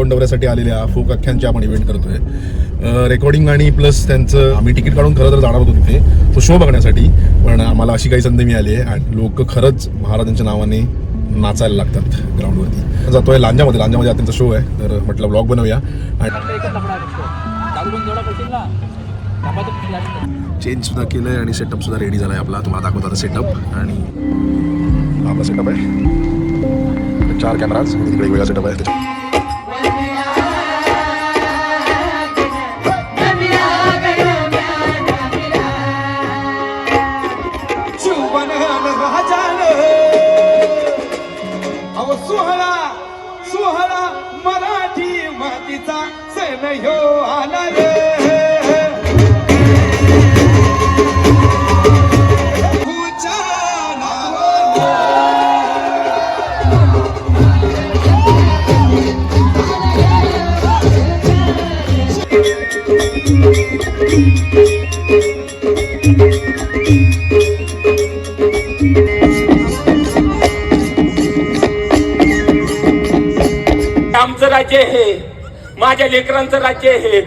दौऱ्यासाठी आलेल्या फोक अख्ख्यांचे आपण इव्हेंट करतोय. रेकॉर्डिंग आणि प्लस त्यांचं आम्ही तिकीट काढून खरं तर जाणार होतो तिथे तो शो बघण्यासाठी, पण आम्हाला अशी काही संधी मिळाली आहे आणि लोक खरंच महाराजांच्या नावाने नाचायला लागतात ग्राउंडवरती. जातोय लांजामध्ये आज त्यांचा शो आहे, तर म्हटलं ब्लॉग बनवूया. आणि चेंज सुद्धा केलंय आणि सेटअप सुद्धा रेडी झालाय आपला. तुम्हाला दाखवतो आता सेटअप. आणि आपला सेटअप आहे 4 कॅमेराज, तिकडे वेगळा सेटअप आहे त्याच्या. सुहळा मराठी मातीचा सण ह्यो आला रे. आमचं राज्य हे, माझ्या लेकरांचं राज्य हे.